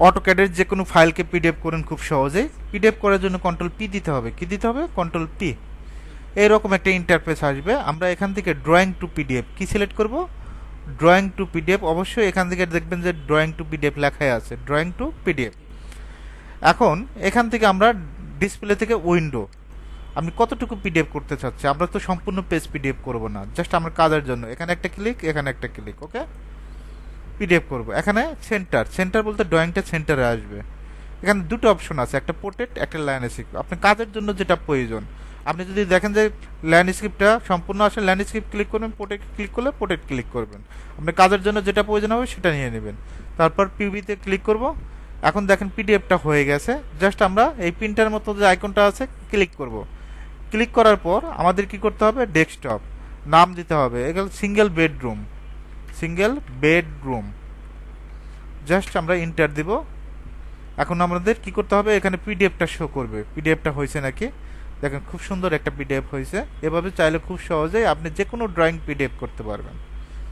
অটোক্যাডের যে কোনো ফাইলকে পিডিএফ করেন খুব সহজেই। পিডিএফ করার জন্য কন্ট্রোল পি দিতে হবে। কি দিতে হবে? Control P. এইরকম একটা ইন্টারফেস আসবে। আমরা এখান থেকে ড্রয়িং টু পিডিএফ কি সিলেক্ট করব? Drawing two PDF. অবশ্যই এখান থেকে দেখবেন যে ড্রয়িং টু পিডিএফ লেখাই আছে, ড্রয়িং টু পিডিএফ। এখন এখান থেকে আমরা ডিসপ্লে থেকে উইন্ডো, আমি কতটুকু পিডিএফ করতে চাচ্ছি। আমরা তো সম্পূর্ণ পেজ পিডিএফ করব না, জাস্ট আমার কাজের জন্য এখানে একটা ক্লিক, এখানে একটা ক্লিক, ওকে পিডিএফ করব। এখানে সেন্টার, সেন্টার বলতে ড্রয়িংটা সেন্টারে আসবে। এখানে দুটো অপশন আছে, একটা পোর্ট্রেট, একটা ল্যান্ডস্কেপ। আপনি কাজের জন্য যেটা প্রয়োজন, আপনি যদি দেখেন যে ল্যান্ডস্কেপটা সম্পূর্ণ আসে, ল্যান্ডস্কেপ ক্লিক করবেন, পোর্ট্রেট ক্লিক করলে পোর্ট্রেট ক্লিক করবেন। আপনি কাজের জন্য যেটা প্রয়োজন হবে সেটা নিয়ে নেবেন। তারপর পিভিতে ক্লিক করব। এখন দেখেন পিডিএফটা হয়ে গেছে। জাস্ট আমরা এই প্রিন্টার মতো যে আইকনটা আছে ক্লিক করব। ক্লিক করার পর আমাদের কি করতে হবে? ডেস্কটপ নাম দিতে হবে, এগুলো single bedroom, single bedroom. Just আমরা ইন্টার দিব। এখন আমাদের কি করতে হবে? এখানে পিডিএফটা শো করবে, পিডিএফটা হয়েছে নাকি। দেখেন খুব সুন্দর একটা পিডিএফ হয়েছে। এভাবে চাইলে খুব সহজেই আপনি যে কোনো ড্রয়িং পিডিএফ করতে পারবেন।